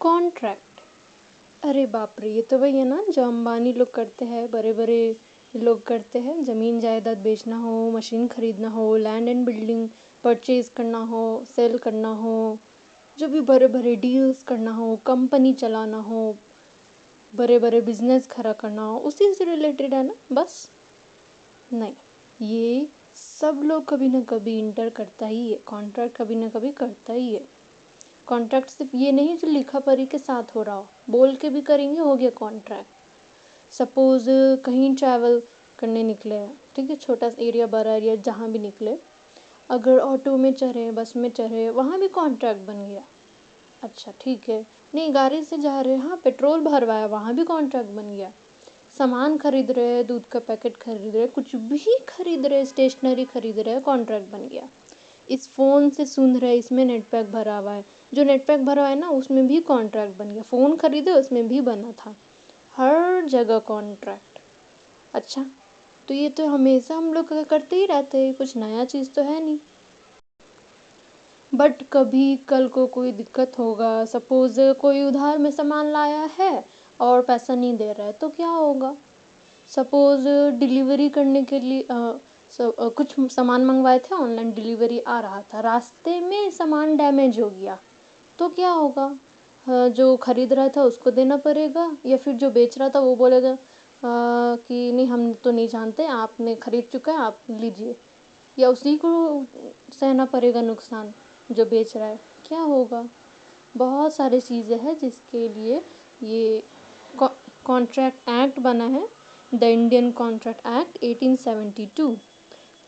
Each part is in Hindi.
कॉन्ट्रैक्ट। अरे बाप रे, ये तो वही है ना जो अंबानी लोग करते हैं, बड़े बड़े लोग करते हैं। ज़मीन जायदाद बेचना हो, मशीन खरीदना हो, लैंड एंड बिल्डिंग परचेज करना हो, सेल करना हो, जो भी बड़े बड़े डील्स करना हो, कंपनी चलाना हो, बड़े बड़े बिजनेस खड़ा करना हो, उसी से रिलेटेड है ना बस। नहीं, ये सब लोग कभी ना कभी इंटर करता ही है, कॉन्ट्रैक्ट कभी ना कभी करता ही है। कॉन्ट्रैक्ट सिर्फ ये नहीं जो लिखा पढ़ी के साथ हो रहा हो, बोल के भी करेंगे, हो गया कॉन्ट्रैक्ट। सपोज कहीं ट्रैवल करने निकले हैं, ठीक है, छोटा सा एरिया बड़ा एरिया जहाँ भी निकले, अगर ऑटो में चढ़े, बस में चढ़े, वहाँ भी कॉन्ट्रैक्ट बन गया। अच्छा ठीक है, नहीं गाड़ी से जा रहे, हाँ पेट्रोल भरवाया, वहाँ भी कॉन्ट्रैक्ट बन गया। सामान खरीद रहे हैं, दूध का पैकेट खरीद रहे हैं, कुछ भी खरीद रहे, स्टेशनरी खरीद रहे हैं, कॉन्ट्रैक्ट बन गया। इस फ़ोन से सुन रहे, इसमें नेट पैक भरा हुआ है, जो नेट पैक भरा हुआ है ना उसमें भी कॉन्ट्रैक्ट बन गया। फ़ोन खरीदे उसमें भी बना था, हर जगह कॉन्ट्रैक्ट। अच्छा, तो ये तो हमेशा हम लोग करते ही रहते हैं, कुछ नया चीज़ तो है नहीं। बट कभी कल को कोई दिक्कत होगा, सपोज कोई उधार में सामान लाया है और पैसा नहीं दे रहा है, तो क्या होगा। सपोज डिलीवरी करने के लिए कुछ सामान मंगवाए थे, ऑनलाइन डिलीवरी आ रहा था, रास्ते में सामान डैमेज हो गया, तो क्या होगा। जो खरीद रहा था उसको देना पड़ेगा, या फिर जो बेच रहा था वो बोलेगा कि नहीं हम तो नहीं जानते, आपने खरीद चुका है, आप लीजिए, या उसी को सहना पड़ेगा नुकसान जो बेच रहा है। क्या होगा। बहुत सारी चीज़ें हैं जिसके लिए ये कॉन्ट्रैक्ट एक्ट बना है, द इंडियन कॉन्ट्रैक्ट एक्ट 1872।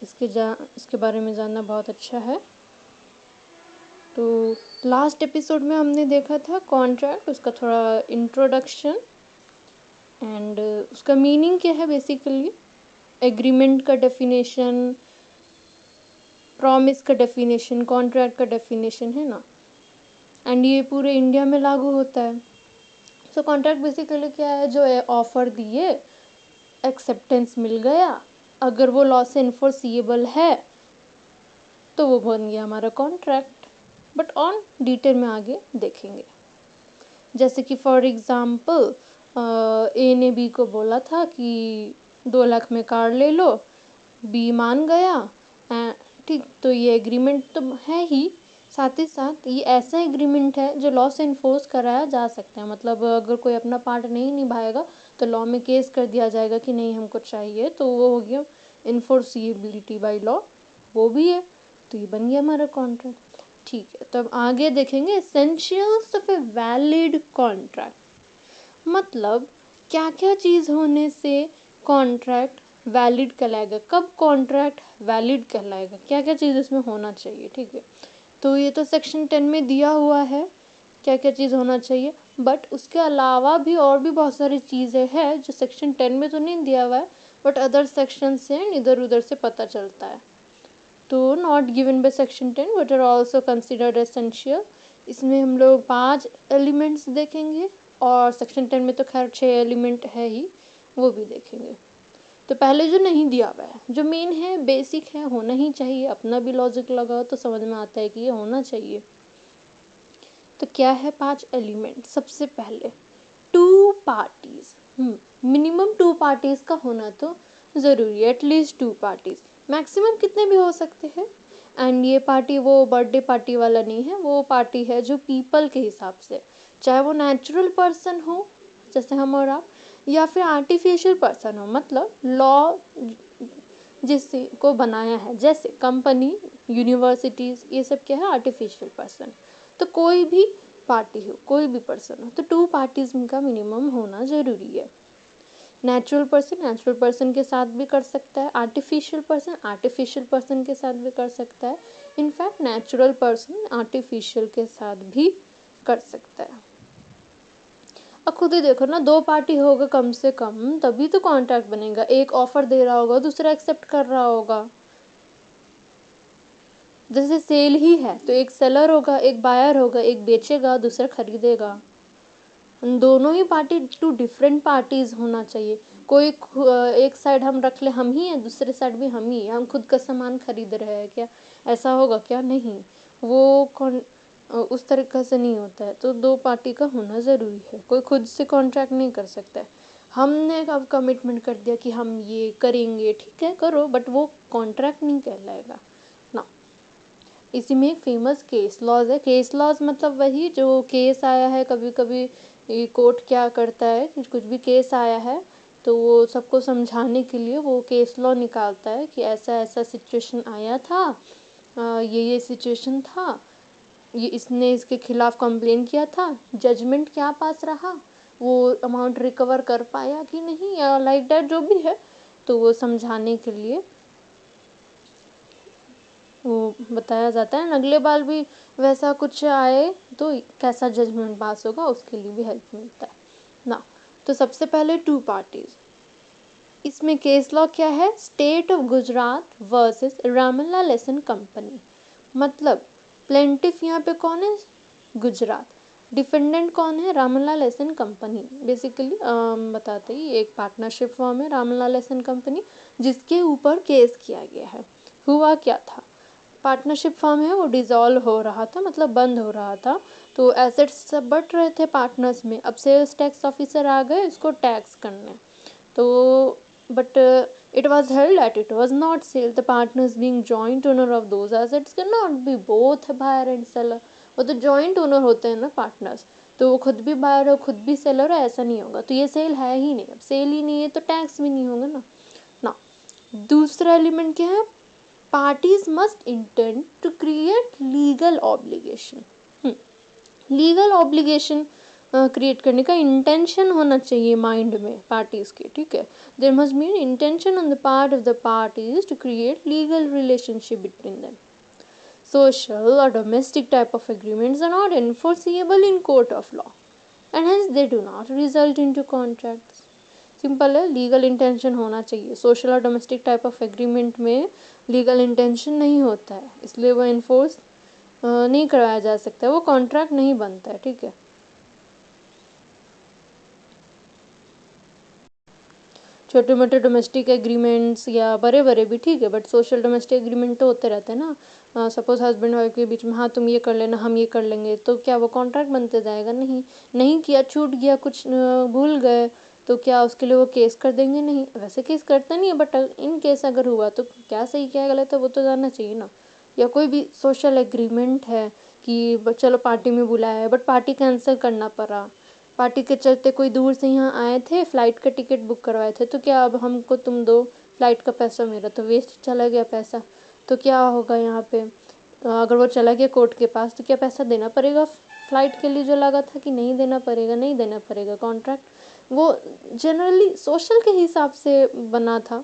इसके बारे में जानना बहुत अच्छा है। तो लास्ट एपिसोड में हमने देखा था कॉन्ट्रैक्ट, उसका थोड़ा इंट्रोडक्शन एंड उसका मीनिंग क्या है बेसिकली, एग्रीमेंट का डेफिनेशन, प्रॉमिस का डेफिनेशन, कॉन्ट्रैक्ट का डेफिनेशन है ना, एंड ये पूरे इंडिया में लागू होता है। सो कॉन्ट्रैक्ट बेसिकली क्या है, जो ऑफर दिए, एक्सेप्टेंस मिल गया, अगर वो लॉ से इन्फोर्सिएबल है तो वो बन गया हमारा कॉन्ट्रैक्ट। बट ऑन डिटेल में आगे देखेंगे। जैसे कि फॉर एग्ज़ाम्पल ए ने बी को बोला था कि 2 लाख में कार ले लो, बी मान गया, ठीक, तो ये एग्रीमेंट तो है ही, साथ ही साथ ये ऐसा एग्रीमेंट है जो लॉ से इन्फोर्स कराया जा सकता है। मतलब अगर कोई अपना पार्ट नहीं निभाएगा तो लॉ में केस कर दिया जाएगा कि नहीं हमको चाहिए, तो वो हो गया इन्फोर्सिबिलिटी बाय लॉ, वो भी है। तो ये बन गया हमारा कॉन्ट्रैक्ट। ठीक है, तो अब आगे देखेंगे essentials of a valid contract. मतलब क्या क्या चीज़ होने से कॉन्ट्रैक्ट वैलिड कहलाएगा, कब कॉन्ट्रैक्ट वैलिड कहलाएगा, क्या क्या चीज़ इसमें होना चाहिए। ठीक है, तो ये तो सेक्शन 10 में दिया हुआ है क्या क्या चीज़ होना चाहिए, बट उसके अलावा भी और भी बहुत सारी चीज़ें हैं जो सेक्शन 10 में तो नहीं दिया हुआ है, बट अदर सेक्शन से इधर उधर से पता चलता है। तो not given by section 10 but are also considered essential. इसमें हम लोग 5 एलिमेंट्स देखेंगे, और सेक्शन 10 में तो खैर 6 एलिमेंट है ही, वो भी देखेंगे। तो पहले जो नहीं दिया हुआ है, जो मेन है, बेसिक है, होना ही चाहिए, अपना भी लॉजिक लगाओ तो समझ में आता है कि ये होना चाहिए। तो क्या है 5 एलिमेंट। सबसे पहले 2 पार्टीज, मिनिमम 2 पार्टीज का होना तो ज़रूरी है, एटलीस्ट 2 पार्टीज, मैक्सिमम कितने भी हो सकते हैं। एंड ये पार्टी वो बर्थडे पार्टी वाला नहीं है, वो पार्टी है जो पीपल के हिसाब से, चाहे वो नेचुरल पर्सन हो जैसे हम और आप, या फिर आर्टिफिशियल पर्सन हो, मतलब लॉ जिससे को बनाया है, जैसे कंपनी, यूनिवर्सिटीज़, ये सब क्या है, आर्टिफिशियल पर्सन। तो कोई भी पार्टी हो, कोई भी पर्सन हो, तो 2 पार्टीज का मिनिमम होना ज़रूरी है। नेचुरल पर्सन के साथ भी कर सकता है, आर्टिफिशियल पर्सन के साथ भी कर सकता है, इनफैक्ट नेचुरल पर्सन आर्टिफिशियल के साथ भी कर सकता है। अब खुद ही देखो ना, 2 पार्टी होगा कम से कम तभी तो कॉन्ट्रैक्ट बनेगा। एक ऑफर दे रहा होगा, दूसरा एक्सेप्ट कर रहा होगा। जैसे सेल ही है तो एक सेलर होगा, एक बायर होगा, एक बेचेगा, दूसरा खरीदेगा। दोनों ही पार्टी 2 डिफरेंट पार्टीज होना चाहिए। कोई एक साइड हम रख ले हम ही हैं, दूसरे साइड भी हम ही हैं, हम खुद का सामान खरीद रहे हैं क्या, ऐसा होगा क्या, नहीं। वो उस तरीक़े से नहीं होता है, तो दो पार्टी का होना ज़रूरी है। कोई खुद से कॉन्ट्रैक्ट नहीं कर सकता है। हमने अब कमिटमेंट कर दिया कि हम ये करेंगे, ठीक है करो, बट वो कॉन्ट्रैक्ट नहीं कहलाएगा ना। इसी में एक फेमस केस लॉज है। केस लॉज मतलब वही जो केस आया है, कभी कभी ये कोर्ट क्या करता है कि कुछ भी केस आया है तो वो सबको समझाने के लिए वो केस लॉ निकालता है कि ऐसा ऐसा सिचुएशन आया था, ये सिचुएशन था, ये इसने इसके खिलाफ कंप्लेन किया था, जजमेंट क्या पास रहा, वो अमाउंट रिकवर कर पाया कि नहीं, या लाइक दैट जो भी है, तो वो समझाने के लिए वो बताया जाता है। अगले बार भी वैसा कुछ आए तो कैसा जजमेंट पास होगा उसके लिए भी हेल्प मिलता है ना। तो सबसे पहले टू पार्टीज, इसमें केस लॉ क्या है, state of Gujarat versus Ramlal essence company. मतलब प्लेंटिफ यहाँ पे कौन है, गुजरात, डिफेंडेंट कौन है, रामलाल एसन कंपनी। बेसिकली बताते ही एक पार्टनरशिप फॉर्म है रामलाल एसन कंपनी जिसके ऊपर केस किया गया है। हुआ क्या था, पार्टनरशिप फर्म है वो डिज़ोल्व हो रहा था, मतलब बंद हो रहा था, तो एसेट्स सब बट रहे थे पार्टनर्स में। अब सेल्स टैक्स ऑफिसर आ गए इसको टैक्स करने, तो but it was held that it was not sale, the partners being joint owner of those assets cannot be both buyer and seller। वो तो जॉइंट ओनर होते हैं ना पार्टनर्स, तो वो खुद भी बायर हो खुद भी सेलर हो, ऐसा नहीं होगा, तो ये सेल है ही नहीं। अब सेल ही नहीं है तो टैक्स भी नहीं होगा ना ना। दूसरा एलिमेंट क्या है, parties must intend to create legal obligation। Legal obligation create करने का इंटेंशन होना चाहिए माइंड में पार्टीज के, ठीक है। There must be an intention on the part of the parties to create legal relationship between them. Social or domestic type of agreements are not enforceable in court of law and hence they do not result into contracts। Simple है, लीगल इंटेंशन होना चाहिए। सोशल और डोमेस्टिक टाइप ऑफ एग्रीमेंट में लीगल इंटेंशन नहीं होता है, इसलिए वो इन्फोर्स नहीं करवाया जा सकता है, वो कॉन्ट्रैक्ट नहीं बनता है, ठीक है। छोटे मोटे डोमेस्टिक एग्रीमेंट्स या बड़े बड़े भी ठीक है, बट सोशल डोमेस्टिक एग्रीमेंट तो होते रहते हैं ना। सपोज हस्बैंड वाइफ के बीच में, हाँ तुम ये कर लेना हम ये कर लेंगे, तो क्या वो कॉन्ट्रैक्ट बनते जाएगा, नहीं। नहीं किया, छूट गया, कुछ भूल गए, तो क्या उसके लिए वो केस कर देंगे, नहीं। वैसे केस करता नहीं है, बट इन केस अगर हुआ तो क्या सही क्या गलत है वो तो जानना चाहिए ना। या कोई भी सोशल एग्रीमेंट है कि चलो पार्टी में बुलाया है बट पार्टी कैंसिल करना पड़ा, पार्टी के चलते कोई दूर से यहाँ आए थे, फ्लाइट का टिकट बुक करवाए थे, तो क्या अब हमको तुम दो, फ्लाइट का पैसा मेरा तो वेस्ट चला गया पैसा, तो क्या होगा यहाँ पे, अगर वो चला गया कोर्ट के पास तो क्या पैसा देना पड़ेगा फ्लाइट के लिए जो लगा था, कि नहीं देना पड़ेगा, नहीं देना पड़ेगा। कॉन्ट्रैक्ट वो जनरली सोशल के हिसाब से बना था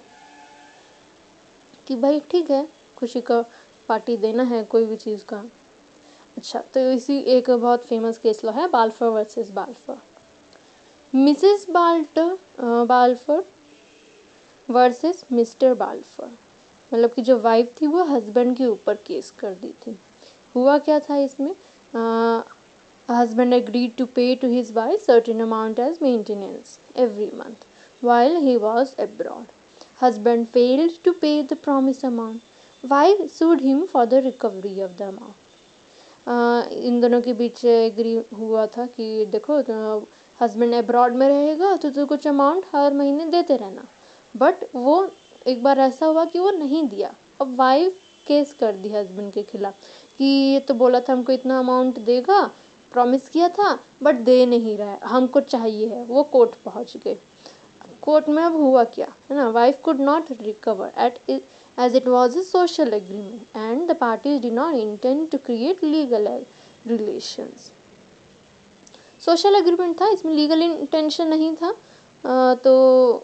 कि भाई ठीक है, खुशी का पार्टी देना है कोई भी चीज़ का। अच्छा, तो इसी एक बहुत फेमस केस लॉ है बाल्फर वर्सेस बाल्फर। मिसेस बाल्फर वर्सेस मिस्टर बाल्फर, मतलब कि जो वाइफ थी वो हस्बैंड के ऊपर केस कर दी थी। हुआ क्या था इसमें, husband agreed to pay to his wife certain amount as maintenance every month while he was abroad. Husband failed to pay the promised amount. Wife sued him for the recovery of the amount. इन दोनों के बीच एग्री हुआ था कि देखो हस्बैंड अब्रॉड में रहेगा तो कुछ अमाउंट हर महीने देते रहना, बट वो एक बार ऐसा हुआ कि वो नहीं दिया। अब वाइफ केस कर दी हस्बैंड के खिलाफ कि ये तो बोला था हमको इतना अमाउंट देगा, प्रॉमिस किया था बट दे नहीं रहा है, हमको चाहिए है। वो कोर्ट पहुंच गए। कोर्ट में अब हुआ क्या है ना, wife could not recover at as it was a social agreement and the parties did not intend to create legal relations। Social agreement था, इसमें लीगल इंटेंशन नहीं था, तो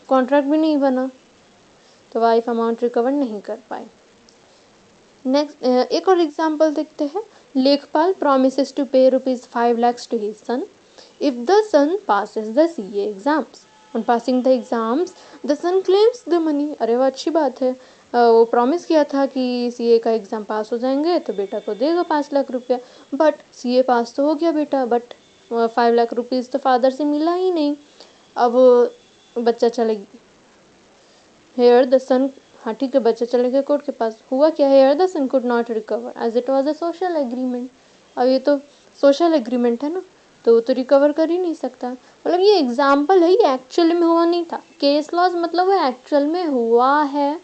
कॉन्ट्रैक्ट भी नहीं बना, तो वाइफ अमाउंट रिकवर नहीं कर पाए। नेक्स्ट एक और एग्जांपल देखते हैं। लेखपाल promises to pay ₹5 lakhs to his son if the son passes the CA exams। On passing the exams, the son claims the money। अरे वो अच्छी बात है, वो प्रॉमिस किया था कि सीए का एग्ज़ाम पास हो जाएंगे तो बेटा को देगा 5 लाख रुपया, बट सीए पास तो हो गया बेटा, बट 5 लाख रुपीज़ तो फादर से मिला ही नहीं। अब बच्चा चले, हेयर द सन, हाँ ठीक है, बच्चा चले गए कोर्ट के पास। हुआ क्या, here the son could not recover as it was a social agreement. अब ये तो सोशल एग्रीमेंट है ना, तो वो तो रिकवर कर ही नहीं सकता। मतलब ये एग्जाम्पल है, ये एक्चुअल में हुआ नहीं था। केस लॉज मतलब वो एक्चुअल में हुआ है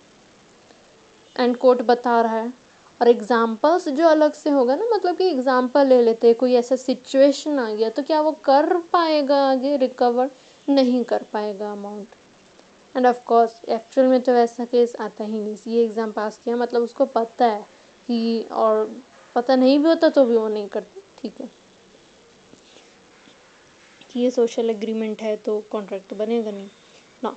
एंड कोर्ट बता रहा है, और एग्जाम्पल्स जो अलग से होगा ना, मतलब कि एग्जाम्पल ले लेते हैं, कोई ऐसा सिचुएशन आ गया तो क्या वो कर पाएगा आगे रिकवर? नहीं कर पाएगा amount. End of course actual में तो ऐसा केस आता ही नहीं। ये एग्ज़ाम पास किया मतलब उसको पता है कि, और पता नहीं भी होता तो भी वो नहीं करता, ठीक है, कि ये सोशल एग्रीमेंट है तो कॉन्ट्रैक्ट तो बनेगा नहीं ना।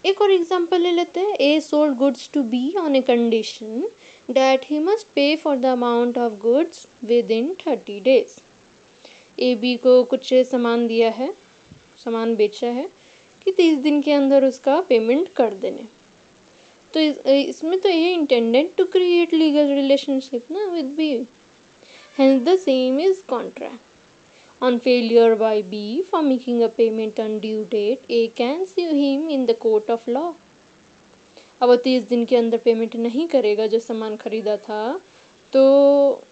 एक और एग्जांपल ले लेते हैं। A sold goods to B on a condition that he must pay for the amount of goods within 30 days। A B को कुछ सामान दिया है, सामान बेचा है कि 30 दिन के अंदर उसका पेमेंट कर देने। तो इसमें तो ये intended to create legal relationship ना with B, hence the same is contract. On failure by B for making a payment on due date, A can sue him in the court of law। अब वो 30 दिन के अंदर पेमेंट नहीं करेगा जो सामान खरीदा था, तो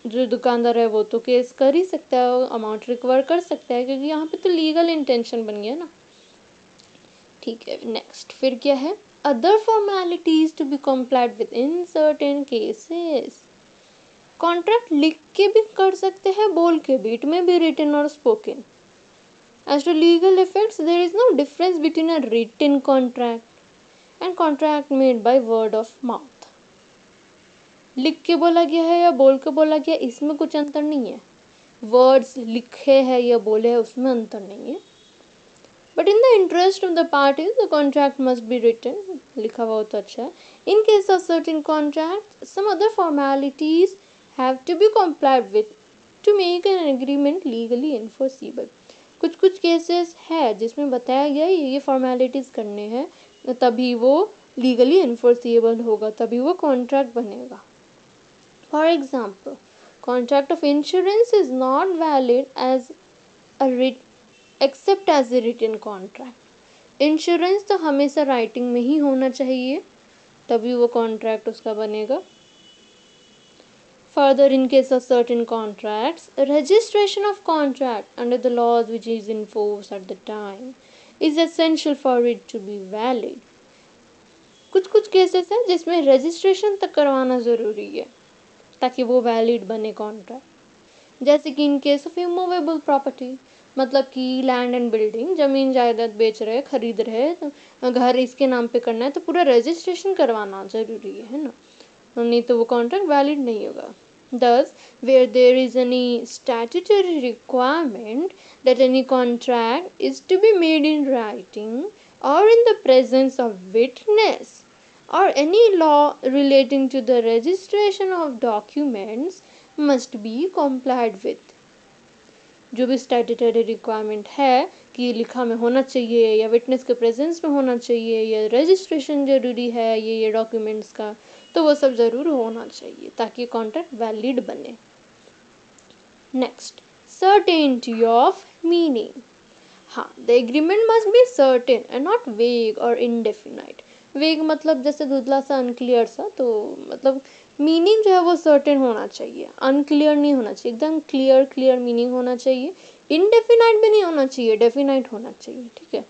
जो दुकानदार है वो तो केस कर ही सकता है, अमाउंट रिकवर कर सकता है, क्योंकि यहाँ पे तो लीगल इंटेंशन बन गया ना। ठीक है, नेक्स्ट फिर क्या है? Other formalities to be complied with in certain cases. Contract लिख के भी कर सकते हैं, बोल के भी, इट में भी रिटन और spoken. As to legal effects, there is no difference between a written contract and contract made by word of mouth। लिख के बोला गया है या बोल के बोला गया, इसमें कुछ अंतर नहीं है। वर्ड्स लिखे हैं या बोले हैं उसमें अंतर नहीं है। But in the interest of the parties the contract must be written, लिखा हुआ तो अच्छा है। In case of certain contract some other formalities have to be complied with to make an agreement legally enforceable। कुछ कुछ केसेस है जिसमें बताया गया ये फॉर्मेलिटीज करने हैं तभी वो लीगली इन्फोर्सिएबल होगा, तभी वो कॉन्ट्रैक्ट बनेगा। For example, contract of insurance is not valid as except as a written contract. Insurance तो हमेशा राइटिंग में ही होना चाहिए, तभी वो कॉन्ट्रैक्ट उसका बनेगा। Further, in case of certain contracts, registration of contract under the laws which is in force at the time is essential for it to be valid। कुछ कुछ केसेस हैं जिसमें रजिस्ट्रेशन तक करवाना ज़रूरी है ताकि वो वैलिड बने कॉन्ट्रैक्ट। जैसे कि इन केस ऑफ इमूवेबल प्रॉपर्टी, मतलब कि लैंड एंड बिल्डिंग, ज़मीन जायदाद बेच रहे, खरीद रहे, तो घर इसके नाम पे करना है तो पूरा रजिस्ट्रेशन करवाना ज़रूरी है ना, नहीं तो वो कॉन्ट्रैक्ट वैलिड नहीं होगा। Thus, where there is any statutory requirement that any contract is to be made in writing or in the presence of witness, or any law relating to the registration of documents must be complied with। जो भी स्टैट्यूटरी रिक्वायरमेंट है कि लिखा में होना चाहिए या विटनेस के प्रेजेंस में होना चाहिए या रजिस्ट्रेशन जरूरी है ये डॉक्यूमेंट्स का, तो वो सब ज़रूर होना चाहिए ताकि कॉन्ट्रैक्ट वैलिड बने। Next, certainty of meaning. हाँ, the agreement must be certain and not vague और इनडेफिनाइट। वेग मतलब जैसे धुंधला सा, अनक्लियर सा, तो मतलब मीनिंग जो है वो सर्टेन होना चाहिए, अनक्लियर नहीं होना चाहिए, एकदम क्लियर मीनिंग होना चाहिए। इनडेफिनाइट भी नहीं होना चाहिए, डेफिनाइट होना चाहिए, ठीक है।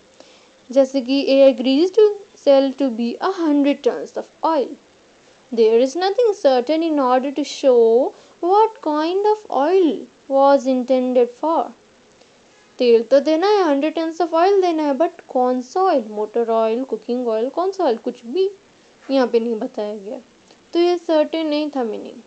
जैसे कि A agrees to sell to B 100 tons of oil. There is nothing certain in order to show what kind of oil was intended for। तेल तो देना है, 100 tons ऑफ ऑयल देना है, बट कौन सा oil, motor oil, cooking oil, कौन सा ऑयल, कुछ भी यहाँ पे नहीं बताया गया, तो ये सर्टेन नहीं था मीनिंग,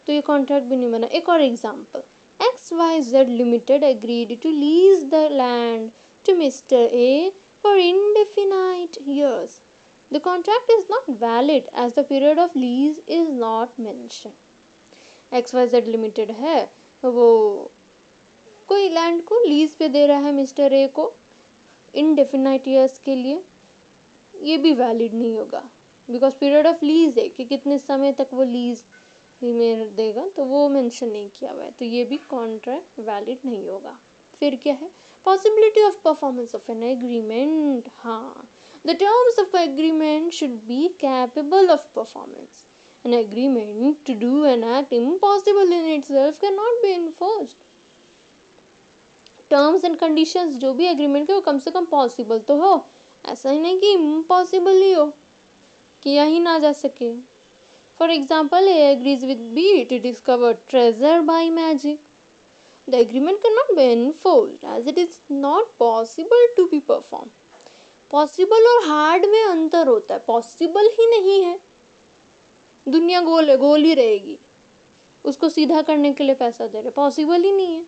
तो ये कॉन्ट्रैक्ट भी नहीं बना। एक और example, XYZ Limited agreed to lease the land to Mr. A for indefinite years। The contract is not valid as the period of lease is not mentioned। XYZ Limited है, वो कोई लैंड को लीज पे दे रहा है मिस्टर ए को इनडेफिनाइट ईयर्स के लिए, ये भी वैलिड नहीं होगा बिकॉज पीरियड ऑफ लीज है कि कितने समय तक वो लीज में देगा, तो वो मेंशन नहीं किया हुआ है, तो ये भी कॉन्ट्रैक्ट वैलिड नहीं होगा। फिर क्या है, possibility of performance of an agreement. हाँ, The terms of agreement should be capable of performance. An agreement to do an act impossible in itself cannot be enforced. Terms and conditions जो भी एग्रीमेंट के वो कम से कम पॉसिबल तो हो, ऐसा ही नहीं कि इम्पॉसिबल ही हो, किया ही ना जा सके. For example, A agrees with B to discover treasure by magic. The agreement can not be enforced as it is not possible to be perform. Possible और हार्ड में अंतर होता है. पॉसिबल ही नहीं है, दुनिया गोल है, गोल ही रहेगी, उसको सीधा करने के लिए पैसा दे रहे, पॉसिबल ही नहीं है.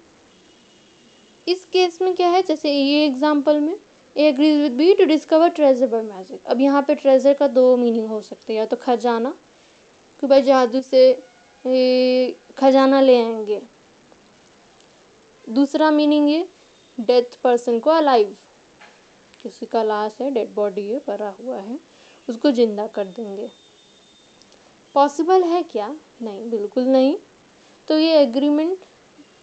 इस केस में क्या है, जैसे ये एग्जांपल में A agrees with B to discover treasure by magic. अब यहाँ पे ट्रेजर का दो मीनिंग हो सकते हैं, या तो खजाना कि भाई जादू से खजाना ले आएंगे. दूसरा मीनिंग ये डेथ पर्सन को अलाइव, किसी का लाश है, डेड बॉडी है, पड़ा हुआ है, उसको जिंदा कर देंगे. पॉसिबल है क्या? नहीं, बिल्कुल नहीं. तो ये एग्रीमेंट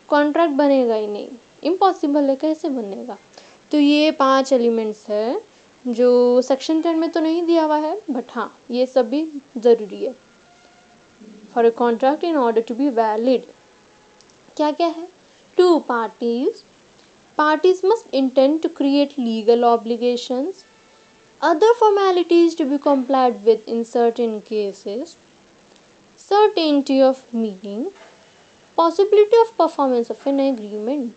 कॉन्ट्रैक्ट बनेगा ही नहीं, इम्पॉसिबल है, कैसे बनेगा. तो ये 5 एलिमेंट्स है जो सेक्शन 10 में तो नहीं दिया हुआ है, बट हाँ ये सब भी ज़रूरी है for a contract in order to be valid. क्या क्या है? 2 parties must intend to create legal obligations, other formalities to be complied with in certain cases, certainty of meaning, possibility of performance of an agreement.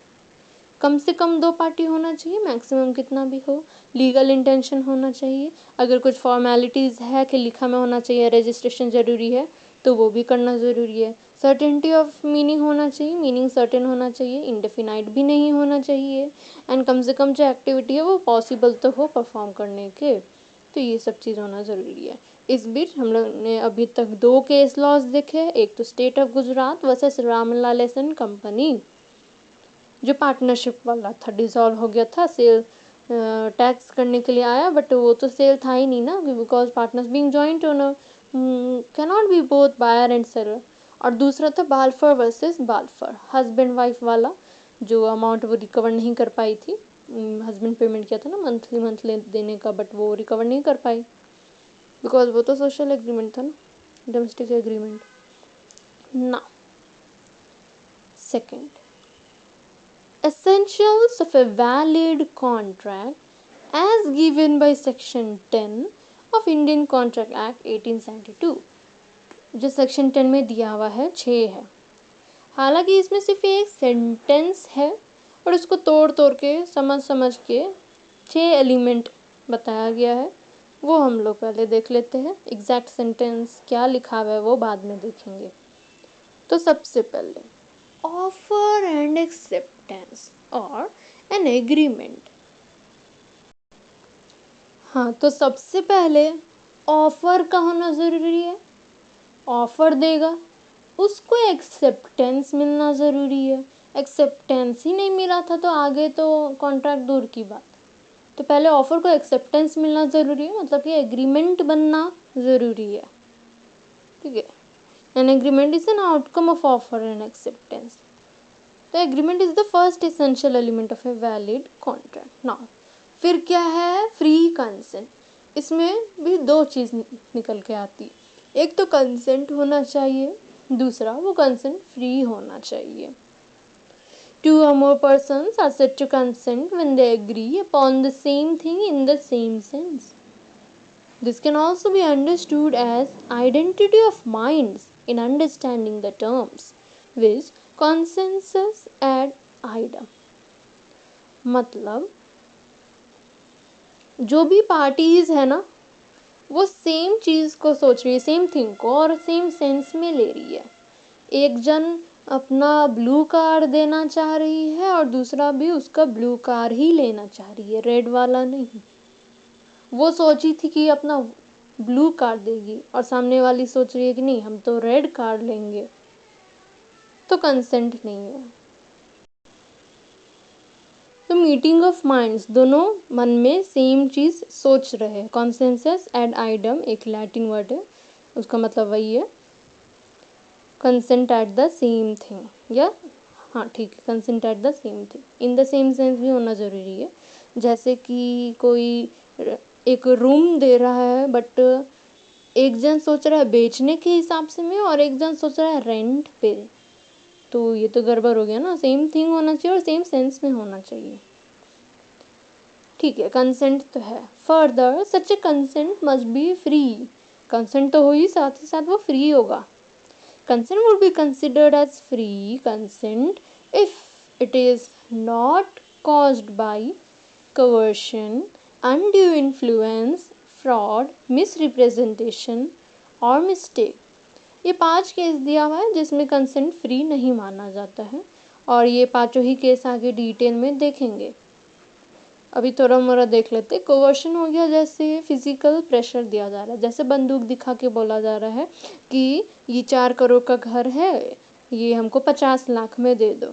कम से कम 2 पार्टी होना चाहिए, मैक्सिमम कितना भी हो. लीगल इंटेंशन होना चाहिए, अगर कुछ फॉर्मेलिटीज़ है कि लिखा में होना चाहिए, रजिस्ट्रेशन ज़रूरी है तो वो भी करना ज़रूरी है. सर्टेनिटी ऑफ मीनिंग होना चाहिए, मीनिंग सर्टेन होना चाहिए, इंडेफिनाइट भी नहीं होना चाहिए. एंड कम से कम जो एक्टिविटी है वो पॉसिबल तो हो परफॉर्म करने के. तो ये सब चीज़ होना ज़रूरी है. इस बीच हम लोग ने अभी तक 2 केस लॉज देखे. एक तो state of Gujarat versus Ramlal and company, जो पार्टनरशिप वाला था, डिसॉल्व हो गया था, सेल टैक्स करने के लिए आया, बट वो तो सेल था ही नहीं ना, because partners being joint owner can not be both buyer and seller. और दूसरा था Balfour versus Balfour, husband wife वाला, जो अमाउंट वो रिकवर नहीं कर पाई थी. हस्बैंड पेमेंट किया था ना मंथली देने का, बट वो रिकवर नहीं कर पाई बिकॉज वो तो सोशल एग्रीमेंट था ना, डोमेस्टिक एग्रीमेंट ना. Second, essentials of a valid contract as given by section 10 of Indian Contract Act 1872. जो सेक्शन 10 में दिया हुआ है 6 है. हालांकि इसमें सिर्फ एक सेंटेंस है और उसको तोड़ तोड़ के समझ के 6 एलिमेंट बताया गया है. वो हम लोग पहले देख लेते हैं. एग्जैक्ट सेंटेंस क्या लिखा हुआ है वो बाद में देखेंगे. तो सबसे पहले ऑफर एंड एक्सेप्टेंस और एन एग्रीमेंट. हाँ, तो सबसे पहले ऑफर का होना ज़रूरी है. ऑफर देगा, उसको एक्सेप्टेंस मिलना ज़रूरी है. एक्सेप्टेंस ही नहीं मिला था तो आगे तो कॉन्ट्रैक्ट दूर की बात. तो पहले ऑफर को एक्सेप्टेंस मिलना ज़रूरी है, मतलब कि एग्रीमेंट बनना ज़रूरी है. ठीक है. An agreement is an outcome of offer and acceptance. The agreement is the first essential element of a valid contract. Now, फिर क्या है? Free consent. इसमें भी 2 चीज़ निकल के आती. एक तो कंसेंट होना चाहिए, दूसरा वो कंसेंट फ्री होना चाहिए. 2 or more persons are said to consent when they agree upon the same thing in the same sense. This can also be understood as identity of minds in understanding the terms, which consensus ad idem. मतलब जो भी पार्टीज है ना, वो सेम चीज़ को सोच रही है, सेम थिंग को, और सेम सेंस में ले रही है. एक जन अपना ब्लू कार देना चाह रही है और दूसरा भी उसका ब्लू कार ही लेना चाह रही है, रेड वाला नहीं. वो सोची थी कि अपना ब्लू कार देगी और सामने वाली सोच रही है कि नहीं, हम तो रेड कार लेंगे. तो कंसेंट नहीं है. तो मीटिंग ऑफ माइंड्स, दोनों मन में सेम चीज़ सोच रहे हैं. कॉन्सेंसस एड आइडम एक लैटिन वर्ड है, उसका मतलब वही है consent at the same thing. या हाँ ठीक है, consent at the same thing. In the same sense भी होना ज़रूरी है. जैसे कि कोई एक रूम दे रहा है, बट एक जन सोच रहा है बेचने के हिसाब से में और एक जन सोच रहा है रेंट पे, तो ये तो गड़बड़ हो गया ना। सेम थिंग होना चाहिए और सेम सेंस में होना चाहिए। ठीक है, कंसेंट तो है। Further such a consent must be free, consent तो हो ही, साथ ही साथ वो फ्री होगा। Consent would be considered as free consent if it is not caused by coercion, undue influence, fraud, misrepresentation और mistake। ये 5 केस दिया हुआ है जिसमें कंसेंट फ्री नहीं माना जाता है, और ये पांचों ही केस आगे डिटेल में देखेंगे। अभी थोड़ा मोड़ा देख लेते हैं। कोवर्शन हो गया, जैसे फिजिकल प्रेशर दिया जा रहा है, जैसे बंदूक दिखा के बोला जा रहा है कि ये 4 करोड़ का घर है, ये हमको 50 लाख में दे दो।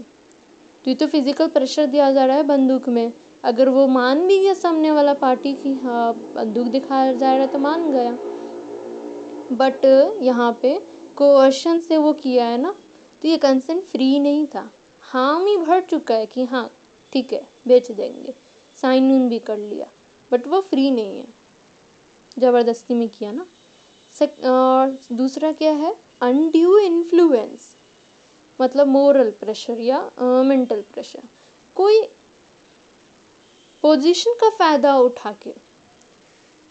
तो ये तो फिजिकल प्रेशर दिया जा रहा है बंदूक में। अगर वो मान भी गया सामने वाला पार्टी की हाँ बंदूक दिखाया जा रहा है, तो मान गया। बट यहाँ पे कोवर्शन से वो किया है ना, तो ये कंसेंट फ्री नहीं था। हार्म ही भर चुका है कि हाँ ठीक है बेच देंगे, साइन उन भी कर लिया, बट वो फ्री नहीं है, ज़बरदस्ती में किया ना। और दूसरा क्या है, अनड्यू इन्फ्लुएंस, मतलब मोरल प्रेशर या मेंटल प्रेशर। कोई पोजीशन का फ़ायदा उठा के,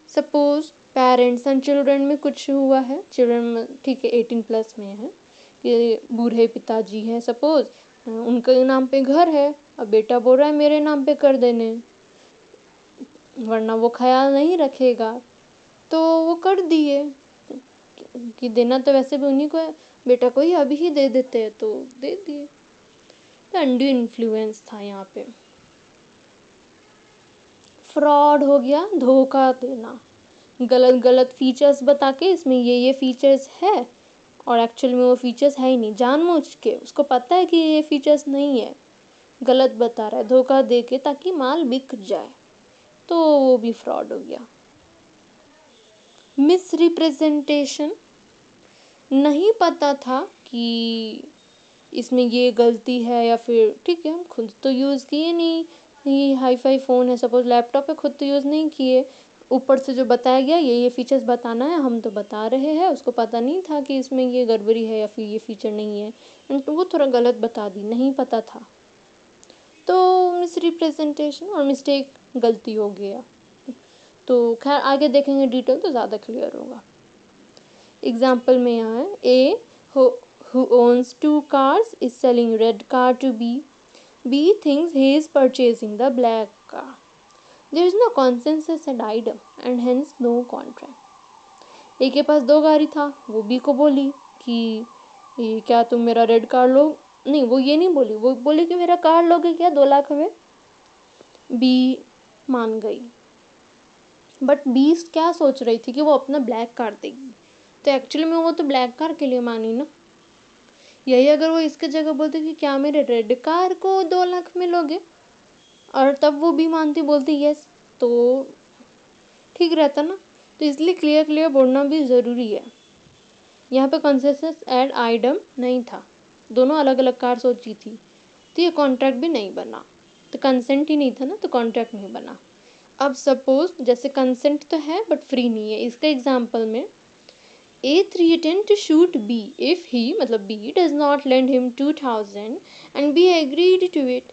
सपोज पेरेंट्स एंड चिल्ड्रन में कुछ हुआ है, चिल्ड्रन ठीक है 18+ में है, कि बूढ़े पिताजी हैं सपोज, उनके नाम पे घर है, अब बेटा बोल रहा है मेरे नाम पे कर देने, वरना वो ख्याल नहीं रखेगा, तो वो कर दिए कि देना तो वैसे भी उन्हीं को है, बेटा को ही अभी ही दे देते हैं, तो दे दिए। तो अनड्यू इन्फ्लुएंस था यहाँ पे। फ्रॉड हो गया, धोखा देना, गलत गलत फीचर्स बता के इसमें ये फीचर्स है और एक्चुअल में वो फीचर्स है ही नहीं, जानबूझ के उसको पता है कि ये फीचर्स नहीं है, गलत बता रहा है धोखा दे के ताकि माल बिक जाए, तो वो भी फ्रॉड हो गया। मिस रिप्रेजेंटेशन, नहीं पता था कि इसमें ये गलती है, या फिर ठीक है हम खुद तो यूज़ किए नहीं, ये हाई फाई फ़ोन है सपोज, लैपटॉप है, खुद तो यूज़ नहीं किए, ऊपर से जो बताया गया ये फीचर्स बताना है हम तो बता रहे हैं, उसको पता नहीं था कि इसमें ये गड़बड़ी है या फिर ये फीचर नहीं है, एंड वो थोड़ा गलत बता दी, नहीं पता था, तो मिस रिप्रेजेंटेशन और मिस्टेक, गलती हो गया। तो खैर आगे देखेंगे डिटेल तो ज़्यादा क्लियर होगा। एग्जाम्पल में यहाँ है, ए who owns 2 cars is selling red car to B. B thinks he is purchasing the black car. There is no consensus at item and hence no contract. ए के पास 2 गाड़ी था, वो बी को बोली कि ये क्या तुम मेरा रेड कार लो, नहीं वो ये नहीं बोली, वो बोली कि मेरा कार लोगे क्या 2 लाख में। बी मान गई, बट बी क्या सोच रही थी कि वो अपना ब्लैक कार देगी, तो एक्चुअली में वो तो ब्लैक कार के लिए मानी ना। यही अगर वो इसके जगह बोलते कि क्या मेरे रेड कार को 2 लाख में लोगे, और तब वो भी मानती बोलती यस, तो ठीक रहता ना। तो इसलिए क्लियर बोलना भी ज़रूरी है। यहाँ पे कंसेंसस एड आइटम नहीं था, दोनों अलग अलग कार सोची थी, तो ये कॉन्ट्रैक्ट भी नहीं बना, तो कंसेंट ही नहीं था ना, तो कॉन्ट्रैक्ट नहीं बना। अब सपोज जैसे कंसेंट तो है बट फ्री नहीं है, इसका एग्जाम्पल में A threatened to shoot B if he, मतलब B, does not lend him 2000 and B agreed to it.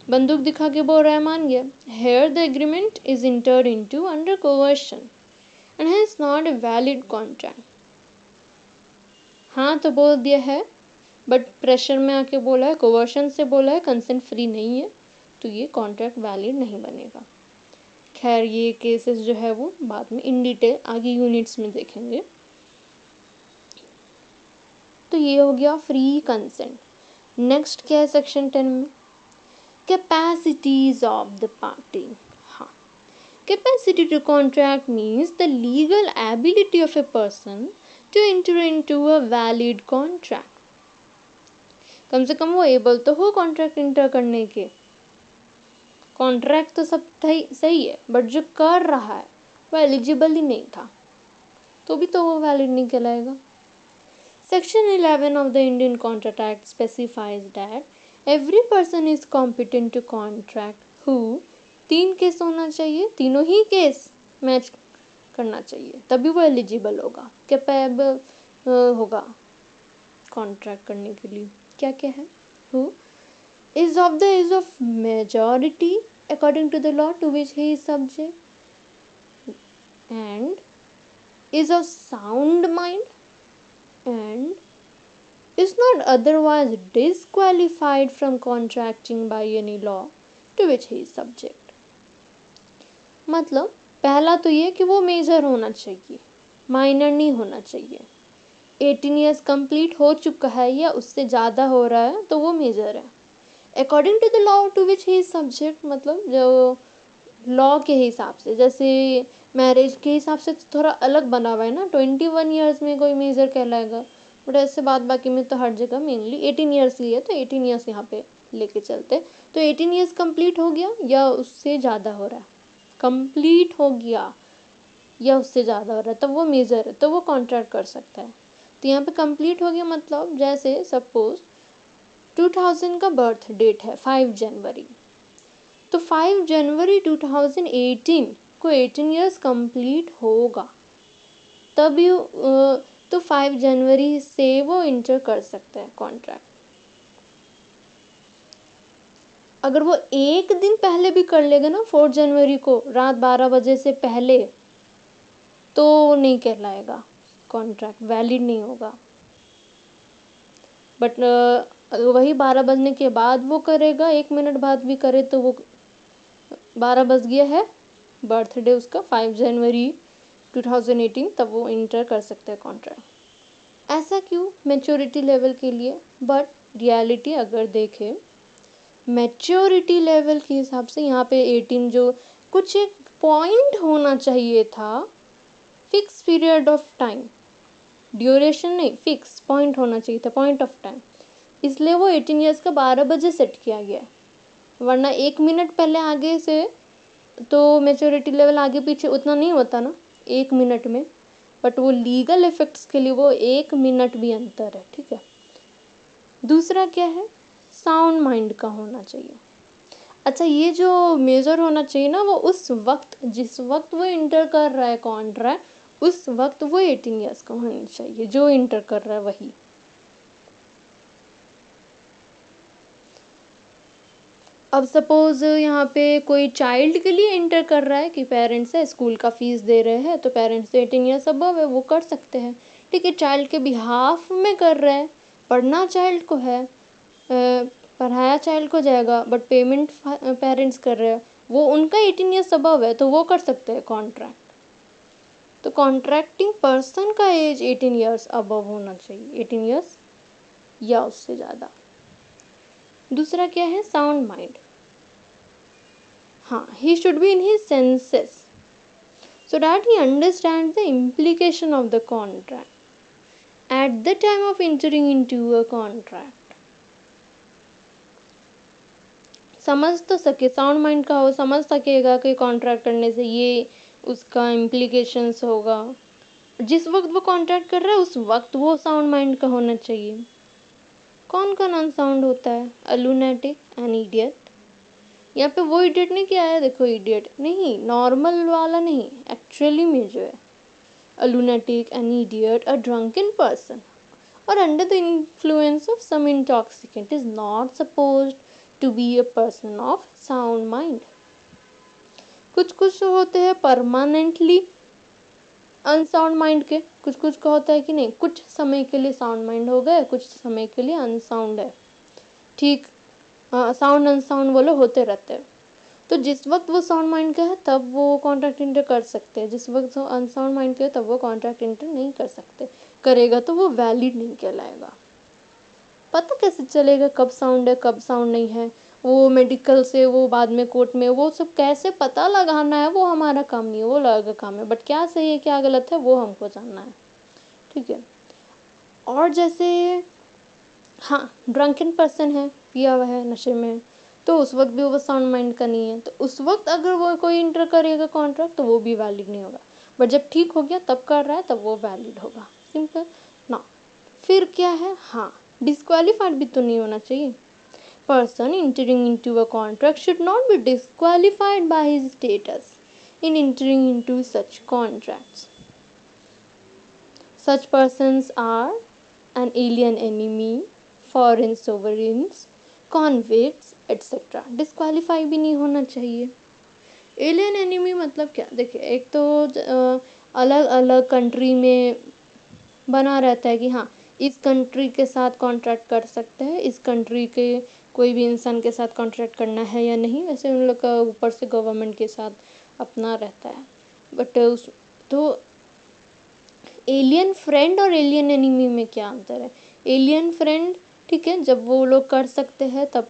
बंदूक दिखा के बोल रहा है मान गया। Here the agreement is entered into under coercion and hence not a valid contract. हाँ तो बोल दिया है, बट प्रेशर में आके बोला है, कोवर्शन से बोला है, कंसेंट फ्री नहीं है, तो ये कॉन्ट्रैक्ट वैलिड नहीं बनेगा। खैर ये केसेस जो है वो बाद में इन डिटेल आगे यूनिट्स में देखेंगे। तो ये हो गया फ्री कंसेंट। नेक्स्ट क्या है सेक्शन 10 में, कैपेसिटीज ऑफ द पार्टी। हाँ, capacity to contract means the legal ability of a person to enter into a valid contract. कम से कम वो एबल तो हो कॉन्ट्रैक्ट इंटर करने के। कॉन्ट्रैक्ट तो सब सही है, बट जो कर रहा है वो एलिजिबल ही नहीं था, तो भी तो वो वैलिड नहीं कहलाएगा। Section 11 of the Indian Contract Act specifies that every person is competent to contract who 3 case होना चाहिए, तीनों ही केस मैच करना चाहिए, तभी वो एलिजिबल होगा, कैपेबल होगा कॉन्ट्रैक्ट करने के लिए। क्या क्या है? Who is of the age of majority according to the law to which he is subject, and is of sound mind, and is not otherwise disqualified from contracting by any law to which he is subject। मतलब पहला तो ये कि वो मेजर होना चाहिए, माइनर नहीं होना चाहिए। 18 ईयर्स कंप्लीट हो चुका है या उससे ज़्यादा हो रहा है तो वो मेजर है। According to the law to which he is subject, मतलब जो लॉ के हिसाब से, जैसे मैरिज के हिसाब से तो थोड़ा अलग बना हुआ है ना, 21 ईयर्स में कोई मेजर कहलाएगा, बट ऐसे बाद बाकी में तो हर जगह मेनली 18 ईयर्स ही है, तो 18 ईयर्स यहाँ पे लेके चलते। तो 18 ईयर्स कंप्लीट हो गया या उससे ज़्यादा हो रहा है, कंप्लीट हो गया या उससे ज़्यादा हो रहा है, तब वो मेजर है, तो वो कॉन्ट्रैक्ट कर सकता है। तो यहाँ पे कंप्लीट हो गया मतलब जैसे सपोज 2000 का बर्थ डेट है 5 जनवरी, तो 5 जनवरी 2018 को 18 ईयर्स कंप्लीट होगा, तब तो 5 जनवरी से वो इंटर कर सकता है कॉन्ट्रैक्ट। अगर वो एक दिन पहले भी कर लेगा ना, 4 जनवरी को रात 12 बजे से पहले, तो नहीं कहलाएगा कॉन्ट्रैक्ट, वैलिड नहीं होगा। बट वही 12 बजने के बाद वो करेगा, 1 मिनट बाद भी करे तो वो 12 बज गया है, बर्थडे उसका 5 जनवरी 2018, तब वो इंटर कर सकते हैं कॉन्ट्रैक्ट। ऐसा क्यों? मैच्योरिटी लेवल के लिए। बट रियलिटी अगर देखें मैच्योरिटी लेवल के हिसाब से यहाँ पे 18 जो कुछ एक पॉइंट होना चाहिए था, fix period of time, duration नहीं, फिक्स पॉइंट होना चाहिए था, पॉइंट ऑफ टाइम, इसलिए वो 18 ईयर्स का 12 बजे सेट किया गया है, वरना 1 मिनट पहले आगे से तो मैच्योरिटी लेवल आगे पीछे उतना नहीं होता ना 1 मिनट में, बट वो लीगल इफेक्ट्स के लिए वो 1 मिनट भी अंतर है, ठीक है। दूसरा क्या है? साउंड माइंड का होना चाहिए। अच्छा, ये जो मेजर होना चाहिए ना, वो उस वक्त जिस वक्त वो इंटर कर रहा है कॉन्ट्रैक्ट, उस वक्त वो 18 ईयर्स का होना चाहिए जो इंटर कर रहा है वही। अब सपोज यहाँ पे कोई चाइल्ड के लिए इंटर कर रहा है कि पेरेंट्स है, स्कूल का फीस दे रहे हैं, तो पेरेंट्स 18 ईयर्स अबव है, वो कर सकते हैं, ठीक है। चाइल्ड के बिहाफ में कर रहे हैं, पढ़ना चाइल्ड को है, पढ़ाया चाइल्ड को जाएगा, बट पेमेंट पेरेंट्स कर रहे हैं, वो उनका 18 ईयर्स अबव है, तो वो कर सकते हैं कॉन्ट्रैक्ट। तो कॉन्ट्रैक्टिंग पर्सन का एज 18 ईयर्स अबव होना चाहिए, 18 ईयर्स या उससे ज़्यादा। दूसरा क्या है? Sound mind. हाँ, he should be in his senses so that he understands the implication of the contract at the time of entering into a contract। समझ तो सके, साउंड माइंड का हो, समझ सकेगा कि कॉन्ट्रैक्ट करने से ये उसका इम्प्लीकेशंस होगा। जिस वक्त वो कॉन्ट्रैक्ट कर रहा है उस वक्त वो साउंड माइंड का होना चाहिए। कौन कौन अनसाउंड होता है? A lunatic, an idiot. यहाँ पे वो इडियट नहीं किया है, देखो इडियट नहीं, नॉर्मल वाला नहीं, एक्चुअली में जो है a lunatic, an idiot, a drunken person और under the influence of some intoxicant is not supposed to be a person of sound mind. कुछ कुछ होते हैं परमानेंटली अनसाउंड माइंड के, कुछ कुछ का होता है कि नहीं, कुछ समय के लिए साउंड माइंड हो गए, कुछ समय के लिए अनसाउंड है, ठीक। साउंड अनसाउंड वो लोग होते रहते हैं। तो जिस वक्त वो साउंड माइंड का है तब वो कॉन्ट्रैक्ट इंटर कर सकते हैं, जिस वक्त वो अनसाउंड माइंड का है तब वो कॉन्ट्रैक्ट इंटर नहीं कर सकते, करेगा तो वो वैलिड नहीं कहलाएगा। पता कैसे चलेगा कब साउंड है कब साउंड नहीं है? वो मेडिकल से, वो बाद में कोर्ट में, वो सब कैसे पता लगाना है वो हमारा काम नहीं है, वो लॉयर का काम है, बट क्या सही है क्या गलत है वो हमको जानना है, ठीक है। और जैसे हाँ, ड्रंकन पर्सन है, पिया हुआ है, नशे में है, तो उस वक्त भी वो साउंड माइंड का नहीं है, तो उस वक्त अगर वो कोई इंटर करेगा कॉन्ट्रैक्ट तो वो भी वैलिड नहीं होगा, बट जब ठीक हो गया तब कर रहा है तब वो वैलिड होगा, सिंपल ना। फिर क्या है? हाँ, डिस्क्वालीफाइड भी तो नहीं होना चाहिए। person entering into a contract should not be disqualified by his status in entering into such contracts. Such persons are an alien enemy, foreign sovereigns, convicts etc. Disqualify भी नहीं होना चाहिए. एलियन एनिमी मतलब क्या? देखिए, एक तो अलग अलग कंट्री में बना रहता है कि हाँ, इस कंट्री के साथ कॉन्ट्रैक्ट कर सकते हैं, इस कंट्री के कोई भी इंसान के साथ कॉन्ट्रैक्ट करना है या नहीं. वैसे उन लोग का ऊपर से गवर्नमेंट के साथ अपना रहता है. बट उस तो एलियन फ्रेंड और एलियन एनिमी में क्या अंतर है? एलियन फ्रेंड ठीक है, जब वो लोग कर सकते हैं तब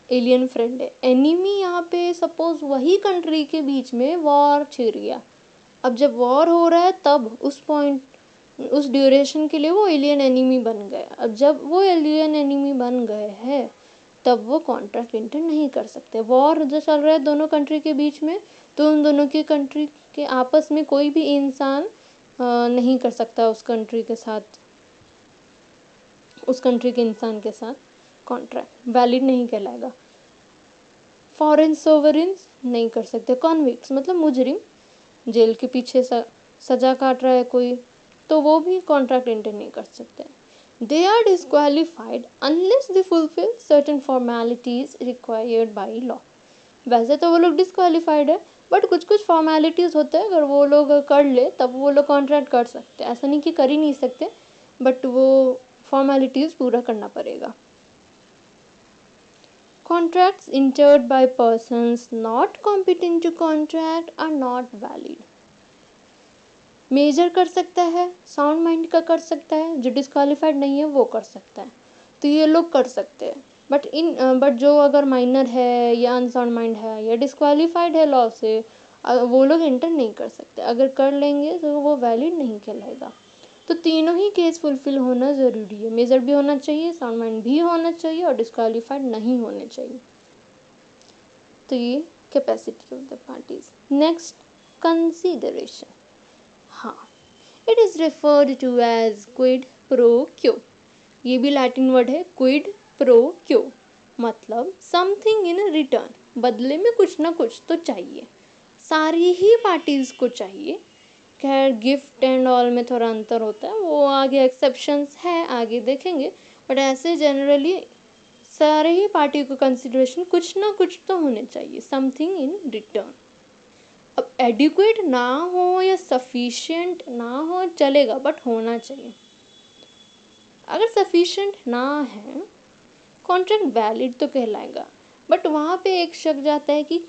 एलियन फ्रेंड है. एनिमी यहाँ पे सपोज वही कंट्री के बीच में वॉर छिड़ गया. अब जब वॉर हो रहा है तब उस पॉइंट, उस ड्यूरेशन के लिए वो एलियन एनिमी बन गया. अब जब वो एलियन एनिमी बन गए हैं तब वो कॉन्ट्रैक्ट इंटर नहीं कर सकते. वॉर जो चल रहा है दोनों कंट्री के बीच में, तो उन दोनों की कंट्री के आपस में कोई भी इंसान नहीं कर सकता उस कंट्री के साथ, उस कंट्री के इंसान के साथ कॉन्ट्रैक्ट. वैलिड नहीं कहलाएगा. फॉरेन सोवरेन्स नहीं कर सकते. कॉन्विक्ट्स मतलब मुजरिम, जेल के पीछे सजा काट रहा है कोई, तो वो भी कॉन्ट्रैक्ट एंटर नहीं कर सकते. They are disqualified unless they fulfil certain formalities required by law. वैसे तो वो लोग डिस्क्वालीफाइड है, बट कुछ कुछ फॉर्मेलिटीज होते हैं, अगर वो लोग कर ले तब वो लोग कॉन्ट्रैक्ट कर सकते हैं. ऐसा नहीं कि कर ही नहीं सकते, बट वो फॉर्मेलिटीज पूरा करना पड़ेगा. Contracts entered by persons not competent to contract are not valid. Major कर सकता है, साउंड माइंड का कर सकता है, जो डिस्क्वालीफाइड नहीं है वो कर सकता है, तो ये लोग कर सकते हैं. बट जो अगर माइनर है या अनसाउंड माइंड है या डिस्क्वालीफाइड है लॉ से, वो लोग एंटर नहीं कर सकते. अगर कर लेंगे तो वो वैलिड नहीं कहलाएगा. तो तीनों ही केस फुलफिल होना ज़रूरी है. मेजर भी होना चाहिए, साउंड माइंड भी होना चाहिए और डिस्क्वालीफाइड नहीं होने चाहिए. तो ये capacity of the parties. Next, consideration. हाँ, it is referred to as quid pro quo. ये भी लैटिन वर्ड है, क्विड प्रो क्यो, मतलब समथिंग इन रिटर्न. बदले में कुछ ना कुछ तो चाहिए, सारी ही पार्टीज को चाहिए. खैर गिफ्ट एंड ऑल में थोड़ा अंतर होता है, वो आगे एक्सेप्शंस है, आगे देखेंगे. बट ऐसे जनरली सारे ही पार्टी को कंसिडरेशन कुछ ना कुछ तो होने चाहिए, समथिंग इन रिटर्न. अब एडिक्वेट ना हो या सफिशिएंट ना हो चलेगा, बट होना चाहिए. अगर सफिशिएंट ना है, कॉन्ट्रैक्ट वैलिड तो कहलाएगा. बट वहाँ पे एक शक जाता है कि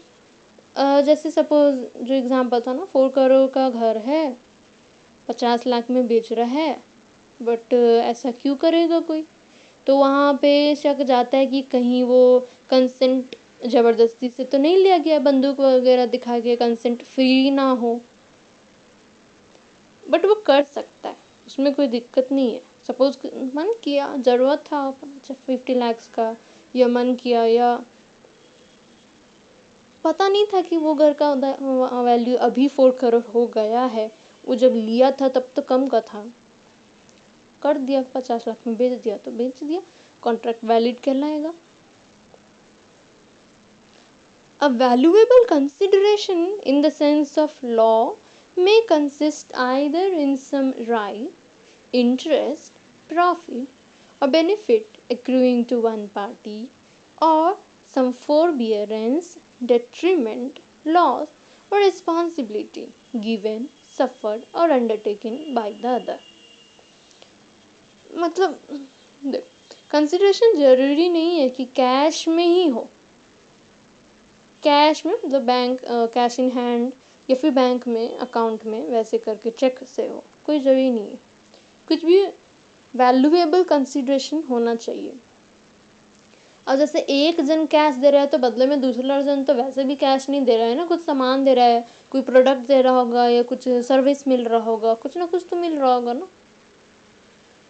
जैसे सपोज जो एग्जांपल था ना, 4 करोड़ का घर है, 50 लाख में बेच रहा है, बट ऐसा क्यों करेगा कोई? तो वहाँ पे शक जाता है कि कहीं वो कंसेंट ज़बरदस्ती से तो नहीं लिया गया, बंदूक वगैरह दिखा के कंसेंट फ्री ना हो. बट वो कर सकता है, उसमें कोई दिक्कत नहीं है. सपोज मन किया, ज़रूरत था 50 लाख का, या मन किया, या पता नहीं था कि वो घर का वैल्यू अभी 4 करोड़ हो गया है, वो जब लिया था तब तो कम का था, कर दिया 50 लाख में बेच दिया तो बेच दिया, कॉन्ट्रैक्ट वैलिड कहलाएगा. A valuable consideration in the sense of law may consist either in some right, interest, profit, or benefit accruing to one party, or some forbearance, detriment, loss, or responsibility given, suffered, or undertaken by the other. मतलब कंसिडरेशन जरूरी नहीं है कि कैश में ही हो. कैश में मतलब बैंक, कैश इन हैंड, या फिर बैंक में अकाउंट में वैसे करके चेक से हो, कोई ज़रूरी नहीं है. कुछ भी वैल्यूएबल कंसिडरेशन होना चाहिए. और जैसे एक जन कैश दे रहा है तो बदले में दूसरा जन तो वैसे भी कैश नहीं दे रहा है ना, कुछ सामान दे रहा है, कोई प्रोडक्ट दे रहा होगा या कुछ सर्विस मिल रहा होगा, कुछ ना कुछ तो मिल रहा होगा ना,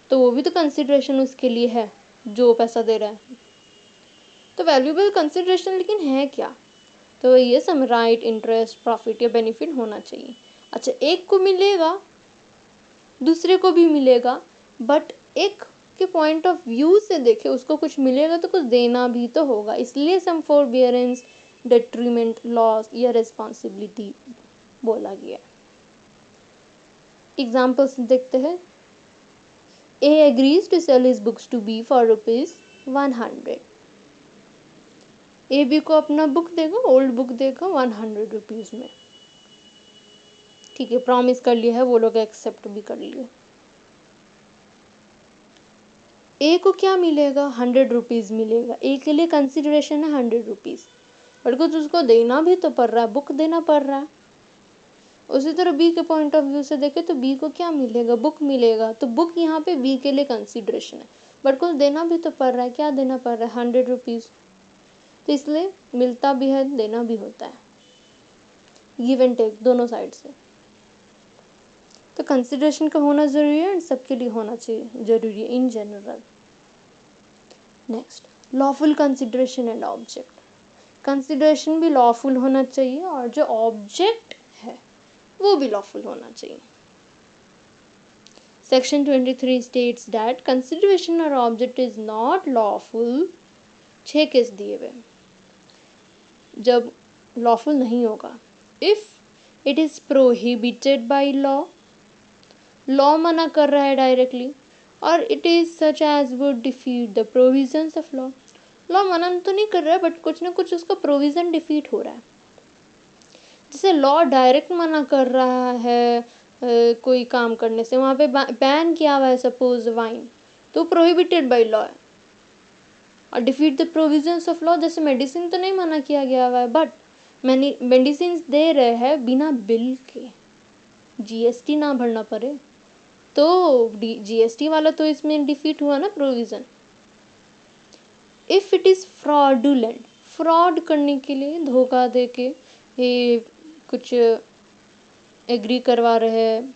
तो वो भी तो कंसिडरेशन उसके लिए है जो पैसा दे रहा है. तो वैल्यूएबल कंसिडरेशन लेकिन है क्या? तो ये सम राइट, इंटरेस्ट, प्रॉफिट या बेनिफिट होना चाहिए. अच्छा, एक को मिलेगा दूसरे को भी मिलेगा, बट एक उसके पॉइंट ऑफ व्यू से देखे, उसको कुछ मिलेगा तो कुछ देना भी तो होगा, इसलिए सम फोरबियरेंस, डेट्रीमेंट, लॉस या रिस्पॉन्सिबिलिटी बोला गया। एग्जाम्पल्स देखते हैं। A agrees to sell his books to B for ₹100। A B को अपना बुक देगा, ओल्ड बुक देगा 100 रुपीज में। ठीक है, प्रॉमिस कर लिया है, वो लोग एक्सेप्ट भी कर लिए। ए को क्या मिलेगा? 100 रुपीज मिलेगा। ए के लिए कंसिडरेशन है 100 रुपीज, बट कुछ उसको देना भी तो पड़ रहा है, बुक देना पड़ रहा है। उसी तरह बी के पॉइंट ऑफ व्यू से देखे तो बी को क्या मिलेगा? बुक मिलेगा। तो बुक यहाँ पे बी के लिए कंसिडरेशन है, बट कुछ देना भी तो पड़ रहा है। क्या देना पड़ रहा है? 100 रुपीज। तो इसलिए मिलता भी है, देना भी होता है, गिव एंड टेक दोनों साइड से। तो कंसिडरेशन का होना जरूरी है, एंड सबके लिए होना चाहिए, जरूरी है in general. Next, lawful consideration and object. Consideration भी लॉफुल होना चाहिए और जो ऑब्जेक्ट है वो भी लॉफुल होना चाहिए। Section 23 states that consideration or object is not lawful। 6 case दिए हुए जब लॉफुल नहीं होगा। If it is prohibited by law, law मना कर रहा है डायरेक्टली, और it is such as would defeat the provisions of law. Law मना तो नहीं कर रहा है, बट कुछ ना कुछ उसका प्रोविजन डिफीट हो रहा है। जैसे लॉ डायरेक्ट मना कर रहा है कोई काम करने से, वहाँ पे बैन किया हुआ है सपोज वाइन, तो प्रोहिबिटेड बाय लॉ है। और defeat the provisions of law, जैसे मेडिसिन तो नहीं मना किया गया हुआ है, बट मेडिसिन दे रहे हैं बिना बिल के, जीएसटी ना भरना पड़े, तो जीएसटी वाला तो इसमें डिफीट हुआ ना provision. If it is fraudulent, fraud करने के लिए, धोखा दे के ये कुछ एग्री करवा रहे हैं,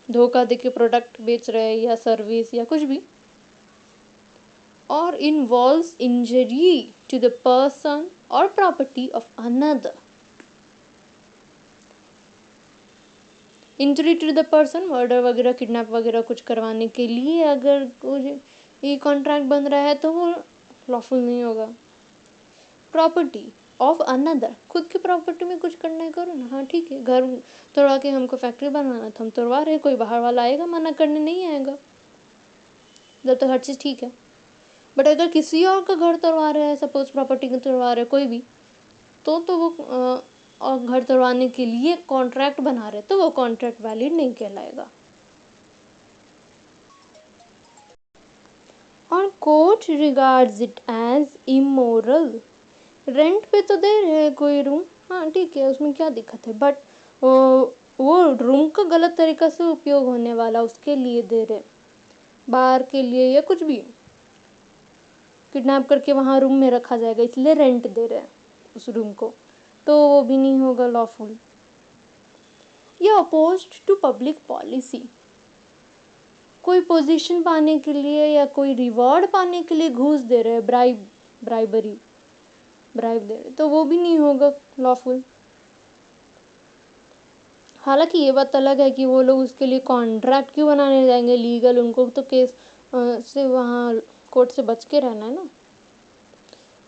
धोखा दे के प्रोडक्ट बेच रहे हैं या सर्विस या कुछ भी, और involves injury to the person और property of another. Injury to the person, murder वगैरह, किडनैप वगैरह कुछ करवाने के लिए अगर कुछ ये कॉन्ट्रैक्ट बन रहा है तो वो लॉफुल नहीं होगा। प्रॉपर्टी ऑफ अनदर, खुद की प्रॉपर्टी में कुछ करना है करो ना, हाँ ठीक है, घर तोड़वा के हमको फैक्ट्री बनवाना था, हम तोड़वा रहे, कोई बाहर वाला आएगा मना करने नहीं आएगा, जब तक हर चीज़ ठीक है। बट अगर किसी और का घर तोड़वा रहे हैं, सपोज प्रॉपर्टी को तोड़वा रहे कोई भी, तो वो और घर तोड़वाने के लिए कॉन्ट्रैक्ट बना रहे, तो वो कॉन्ट्रैक्ट वैलिड नहीं कहलाएगा। और court regards it as immoral. Rent पे तो दे रहे हैं कोई रूम, हाँ ठीक है, उसमें क्या दिक्कत है, बट वो रूम का गलत तरीका से उपयोग होने वाला, उसके लिए दे रहे, बार के लिए या कुछ भी, किडनैप करके वहाँ रूम में रखा जाएगा, इसलिए रेंट दे रहे हैं उस रूम को, तो वो भी नहीं होगा लॉफुल। या अपोज्ड टू पब्लिक पॉलिसी, कोई पोजीशन पाने के लिए या कोई रिवॉर्ड पाने के लिए घूस दे रहे हैं, ब्राइब दे रहे, तो वो भी नहीं होगा लॉफुल। हालांकि ये बात अलग है कि वो लोग उसके लिए कॉन्ट्रैक्ट क्यों बनाने जाएंगे लीगल, उनको तो केस से वहाँ कोर्ट से बच के रहना है ना,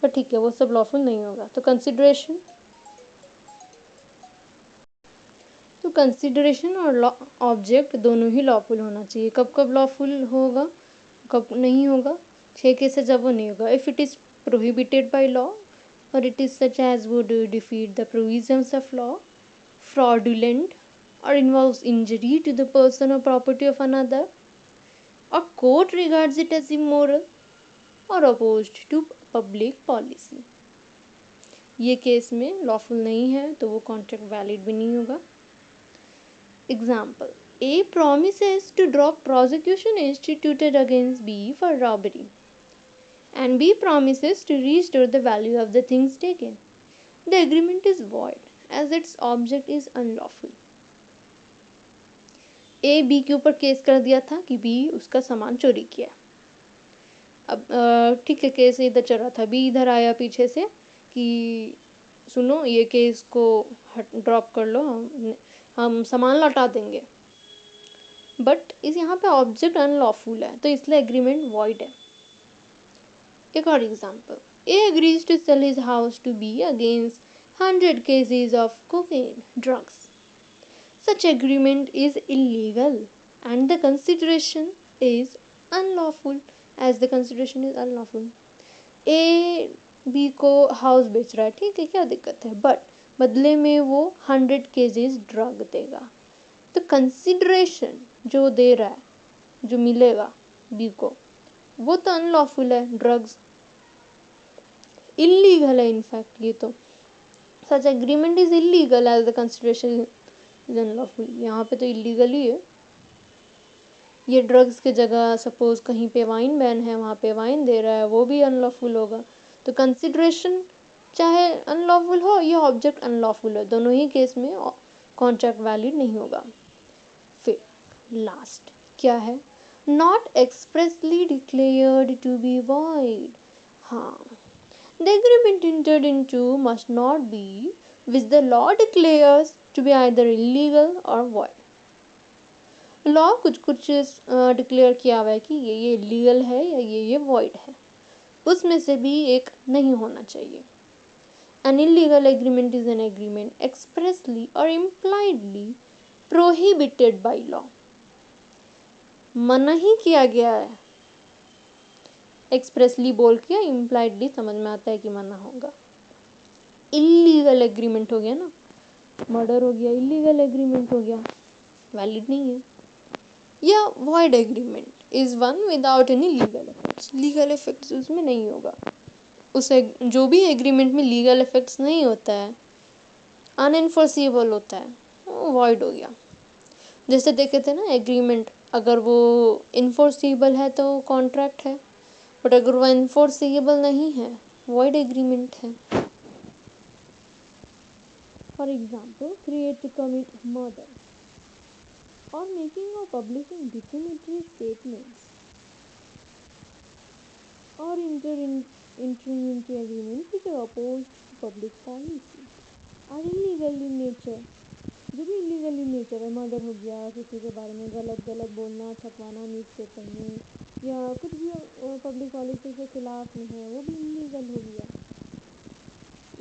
पर ठीक है, वो सब लॉफुल नहीं होगा। तो कंसिडरेशन और ऑब्जेक्ट दोनों ही लॉफुल होना चाहिए। कब कब लॉफुल होगा, कब नहीं होगा? 6 केसेस जब वो नहीं होगा। If it is prohibited by law, or it is such as would defeat the provisions of law, fraudulent, or involves injury to the person or property of another, or court regards it as immoral, or opposed to public policy। ये केस में लॉफुल नहीं है तो वो कॉन्ट्रैक्ट वैलिड भी नहीं होगा। Example, A promises to drop prosecution instituted against B for robbery, and B promises to restore the value of the things taken. The agreement is void as its object is unlawful। A B के ऊपर केस कर दिया था कि B उसका सामान चोरी किया। अब ठीक है, केस इधर चल रहा था, B इधर आया पीछे से कि सुनो ये केस को ड्रॉप कर लो, हम सामान लौटा देंगे। बट इस यहाँ पे ऑब्जेक्ट अनलॉफुल है तो इसलिए एग्रीमेंट वॉइड है। एक और एग्जांपल, A agrees to sell his house to B against 100 cases of cocaine drugs. Such agreement is illegal and the consideration is unlawful as the consideration is unlawful. A B को हाउस बेच रहा है, ठीक है, क्या दिक्कत है, बट बदले में वो 100 केजीज ड्रग देगा, तो कंसिडरेशन जो दे रहा है, जो मिलेगा बी को, वो तो अनलॉफुल है, ड्रग्स इलीगल है इनफैक्ट ये तो। Such agreement is illegal as the consideration is unlawful, यहाँ पे तो इलीगल ही है। ये ड्रग्स की जगह सपोज कहीं पे वाइन बैन है, वहाँ पे वाइन दे रहा है, वो भी अनलॉफुल होगा। तो कंसिडरेशन चाहे अनलॉफुल हो या ऑब्जेक्ट अनलॉफुल हो, दोनों ही केस में कॉन्ट्रैक्ट वैलिड नहीं होगा। फिर लास्ट क्या है, not expressly declared to be void. हाँ, the agreement entered into must not be which the law declares to be either illegal or void। Law कुछ कुछ डिक्लेयर किया हुआ है कि ये लीगल है या ये वॉइड है, उसमें से भी एक नहीं होना चाहिए। An illegal agreement is an agreement expressly और इम्प्लाइडली प्रोहिबिटेड बाय लॉ। मना ही किया गया है, एक्सप्रेसली बोल के इम्प्लाइडली समझ में आता है कि मना होगा। इलीगल एग्रीमेंट हो गया ना, मर्डर हो गया, इलीगल एग्रीमेंट हो गया, वैलिड नहीं है। या void agreement is one without any legal effects, legal effects उसमें नहीं होगा, उसे जो भी एग्रीमेंट में लीगल इफेक्ट्स नहीं होता है, अनएनफोर्सिबल होता है, वो void हो गया। जैसे देखे थे ना एग्रीमेंट, अगर वो इनफोर्सिबल है तो कॉन्ट्रैक्ट है, बट अगर वो इनफोर्सिबल नहीं है, void एग्रीमेंट है। For example, create to commit murder or making or publishing defamatory statements or entering into agreements which are opposed to public policy are illegal in nature। जो भी illegal in nature है, मर्डर हो गया, किसी के बारे में गलत बोलना, छपवाना न्यूज़पेपर में, या कुछ भी पब्लिक पॉलिसी के खिलाफ में है, वो भी इलीगल हो गया।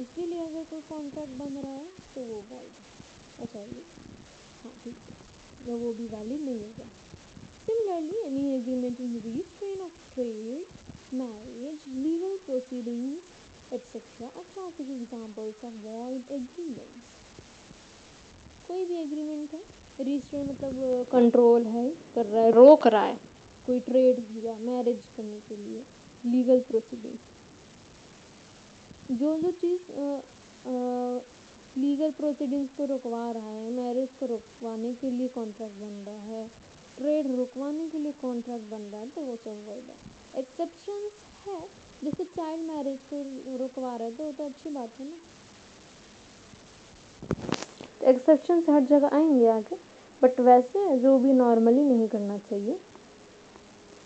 इसके लिए अगर कोई कॉन्ट्रैक्ट बन रहा है तो वो वॉइड, अच्छा ये हाँ ठीक है, या वो भी वैलिड नहीं होगा। Similarly, any agreement in restraint of trade, marriage, legal proceedings, etc. are classic examples of void agreements। कोई भी एग्रीमेंट है, रिस्ट्रेन मतलब कंट्रोल है, कर रहा है, रोक रहा है, कोई ट्रेड या मैरिज करने के लिए, लीगल प्रोसीडिंग्स, जो चीज़ लीगल प्रोसीडिंग्स को रुकवा रहा है, मैरिज को रुकवाने के लिए कॉन्ट्रैक्ट बन रहा है, ट्रेड रुकवाने के लिए कॉन्ट्रैक्ट बन रहा है, तो वो सब वॉइड है। एक्सेप्शंस है, जैसे चाइल्ड मैरिज को रुकवा रहा है तो वो तो अच्छी बात है ना, एक्सेप्शंस हर जगह आएंगे आगे, बट वैसे जो भी नॉर्मली नहीं करना चाहिए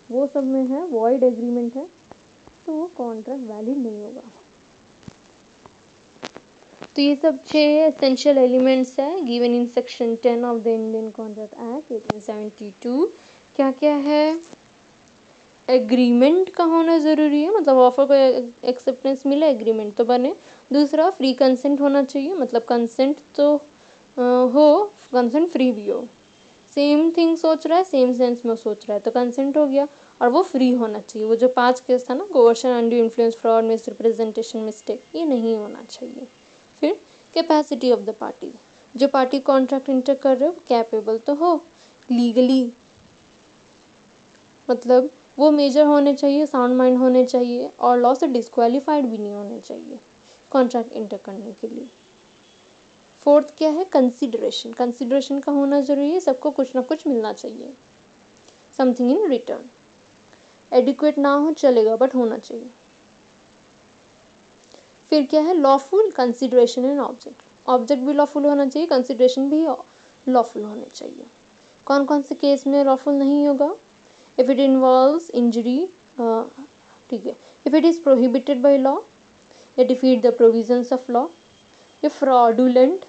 वो सब में है, वॉइड एग्रीमेंट है, तो वो कॉन्ट्रैक्ट वैलिड नहीं होगा। तो ये सब 6 एसेंशियल एलिमेंट्स है given in section 10 of the Indian contract act 1872। क्या क्या है, एग्रीमेंट का होना ज़रूरी है, मतलब ऑफर को एक्सेप्टेंस मिले एग्रीमेंट तो बने। दूसरा, फ्री कंसेंट होना चाहिए, मतलब कंसेंट तो हो, कंसेंट फ्री भी हो, सेम थिंग सोच रहा है, सेम सेंस में सोच रहा है, तो कंसेंट हो गया। और वो फ्री होना चाहिए, वो जो 5 केस था ना, coercion, undue influence, fraud, misrepresentation, mistake, ये नहीं होना चाहिए। फिर कैपेसिटी ऑफ द पार्टी, जो पार्टी कॉन्ट्रैक्ट इंटर कर रहे हो कैपेबल तो हो लीगली, मतलब वो मेजर होने चाहिए, साउंड माइंड होने चाहिए, और लॉ से डिस्क्वालीफाइड भी नहीं होने चाहिए कॉन्ट्रैक्ट इंटर करने के लिए। फोर्थ क्या है, कंसिडरेशन, कंसिडरेशन का होना ज़रूरी है, सबको कुछ ना कुछ मिलना चाहिए, समथिंग इन रिटर्न। एडिक्वेट ना हो चलेगा, बट होना चाहिए। फिर क्या है, lawful consideration and object, object भी लॉफुल होना चाहिए, कंसिडरेशन भी लॉफुल होने चाहिए। कौन कौन से केस में लॉफुल नहीं होगा, इफ इट इन्वॉल्व्स इंजरी, ठीक है, if it is prohibited by law, या defeat the provisions of law, या fraudulent,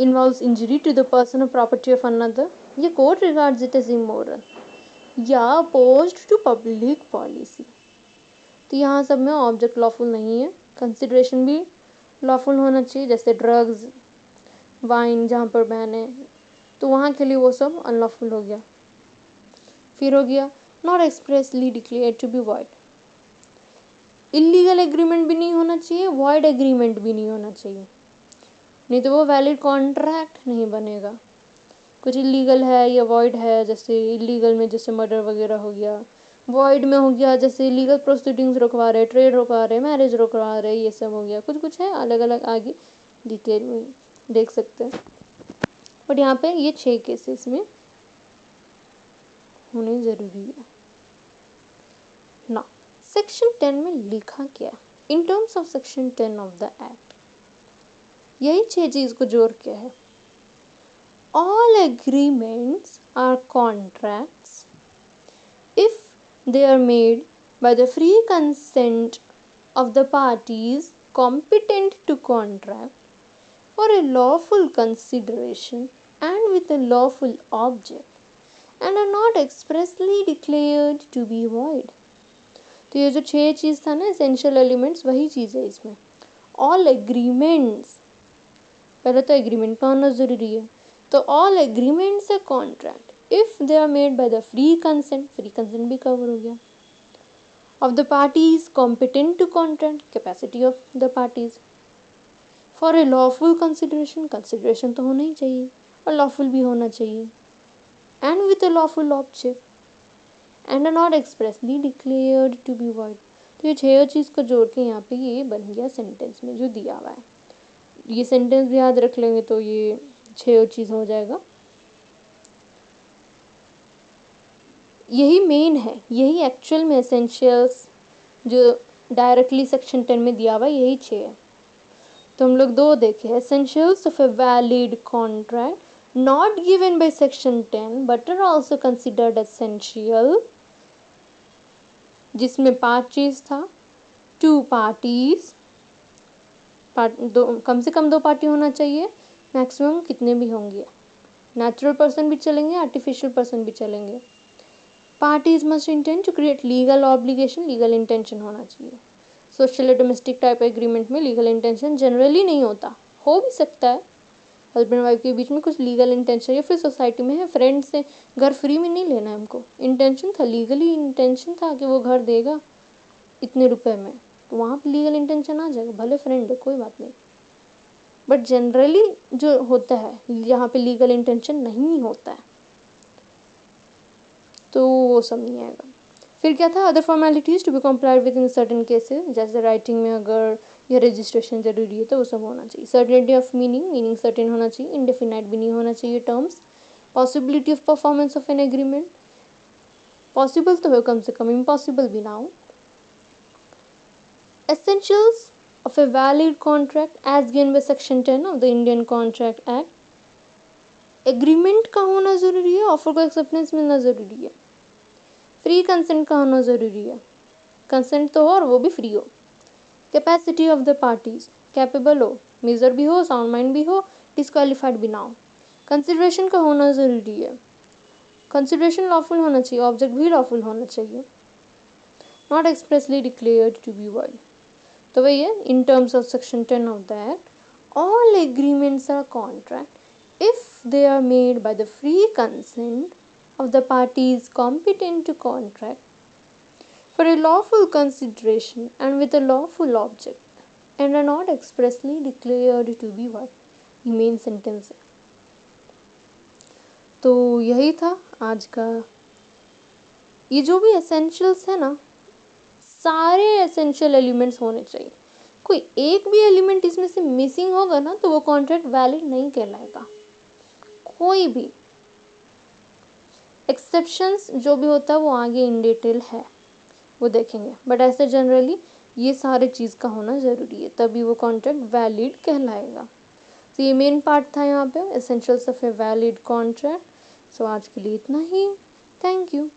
involves injury to the person or property of another, ये court regards it as immoral या अपोज्ड टू पब्लिक पॉलिसी। तो यहाँ सब में ऑब्जेक्ट लॉफुल नहीं है, कंसिडरेशन भी लॉफुल होना चाहिए, जैसे ड्रग्स, वाइन जहाँ पर बैन है तो वहाँ के लिए वो सब अनलॉफुल हो गया। फिर हो गया not expressly declared to be void. Illegal agreement भी नहीं होना चाहिए, वॉइड एग्रीमेंट भी नहीं होना चाहिए, नहीं तो वो वैलिड कॉन्ट्रैक्ट नहीं बनेगा। कुछ इलीगल है या वॉइड है, जैसे इलीगल में जैसे मर्डर वगैरह हो गया, वॉइड में हो गया जैसे इलीगल प्रोसीडिंग्स रुकवा रहे, ट्रेड रुकवा रहे, मैरिज रुकवा रहे, ये सब हो गया। कुछ कुछ है अलग अलग, आगे डिटेल में देख सकते हैं, बट यहाँ पे ये 6 केसेस में होने ज़रूरी है ना। सेक्शन 10 में लिखा क्या, इन terms of section 10 of the act, यही 6 चीज़ को जोड़ के है। All agreements are contracts if they are made by the free consent of the parties competent to contract for a lawful consideration and with a lawful object and are not expressly declared to be void। तो ये जो 6 चीज़ था ना एसेंशियल एलिमेंट्स, वही चीज़ है इसमें। ऑल एग्रीमेंट्स, पहले तो एग्रीमेंट का होना ज़रूरी है, तो ऑल एग्रीमेंट्स है contract if they are made by the free consent, free consent भी कवर हो गया, of the parties competent to contract, capacity of the parties, for a lawful consideration, consideration तो होना ही चाहिए और लॉफुल भी होना चाहिए, and with a lawful object and are not expressly declared to be void. तो ये 6 चीज़ को जोड़ के यहाँ पे ये बन गया सेंटेंस में जो दिया हुआ है। ये सेंटेंस भी याद रख लेंगे तो ये 6 चीज़ हो जाएगा। यही मेन है, यही एक्चुअल में एसेंशियल्स जो डायरेक्टली सेक्शन 10 में दिया हुआ है, यही 6 है। तो हम लोग 2 देखे, essentials of a valid contract not given by section 10 but are also considered essential, जिसमें 5 चीज़ था। 2 पार्टीज, कम से कम 2 पार्टी होना चाहिए, मैक्सिमम कितने भी होंगे, नेचुरल पर्सन भी चलेंगे, आर्टिफिशियल पर्सन भी चलेंगे। Parties must intend to create legal obligation, legal intention होना चाहिए। सोशल डोमेस्टिक टाइप एग्रीमेंट में लीगल इंटेंशन जनरली नहीं होता, हो भी सकता है हस्बैंड वाइफ के बीच में कुछ लीगल इंटेंशन, या फिर सोसाइटी में है, फ्रेंड से घर फ्री में नहीं लेना है हमको, इंटेंशन था, लीगली इंटेंशन था कि वो घर देगा इतने रुपए में, तो वहाँ पर लीगल इंटेंशन आ जाएगा, भले फ्रेंड है कोई बात नहीं। बट जनरली जो होता है यहाँ पे लीगल इंटेंशन नहीं होता है, तो वो सब नहीं आएगा। फिर क्या था, other formalities to be complied with in certain cases, जैसे राइटिंग में अगर या रजिस्ट्रेशन जरूरी है तो वो सब होना चाहिए। Certainty of meaning, meaning certain होना चाहिए, इंडेफिनाइट भी नहीं होना चाहिए terms. Possibility of performance of an agreement, possible तो है कम से कम, इम्पॉसिबल भी ना हो। Essentials of a valid contract as given by section 10 of the Indian Contract Act, agreement का होना ज़रूरी है, ऑफर को एक्सेप्टेंस मिलना ज़रूरी है, फ्री कंसेंट का होना ज़रूरी है, कंसेंट तो हो और वो भी फ्री हो, capacity of the parties, capable हो, मेजर भी हो, साउंड माइंड भी हो, डिस्क्वालीफाइड भी ना हो, कंसिडरेशन का होना ज़रूरी है, कंसिडरेशन लॉफुल होना चाहिए, ऑब्जेक्ट भी लॉफुल होना चाहिए, not expressly declared to be void. तो वही है, in terms of section 10 of the act all agreements are contract if they are made by the free consent of the parties competent to contract for a lawful consideration and with a lawful object and are not expressly declared to be void. ये मेन सेंटेंस है। तो यही था आज का, ये जो भी एसेंशियल्स है ना, सारे एसेंशियल एलिमेंट्स होने चाहिए, कोई एक भी एलिमेंट इसमें से मिसिंग होगा ना तो वो कॉन्ट्रैक्ट वैलिड नहीं कहलाएगा। कोई भी एक्सेप्शंस जो भी होता है वो आगे इन डिटेल है, वो देखेंगे, बट ऐसे जनरली ये सारे चीज़ का होना ज़रूरी है, तभी वो कॉन्ट्रैक्ट वैलिड कहलाएगा। तो ये मेन पार्ट था यहाँ पे, essentials of a valid contract. So आज के लिए इतना ही, थैंक यू।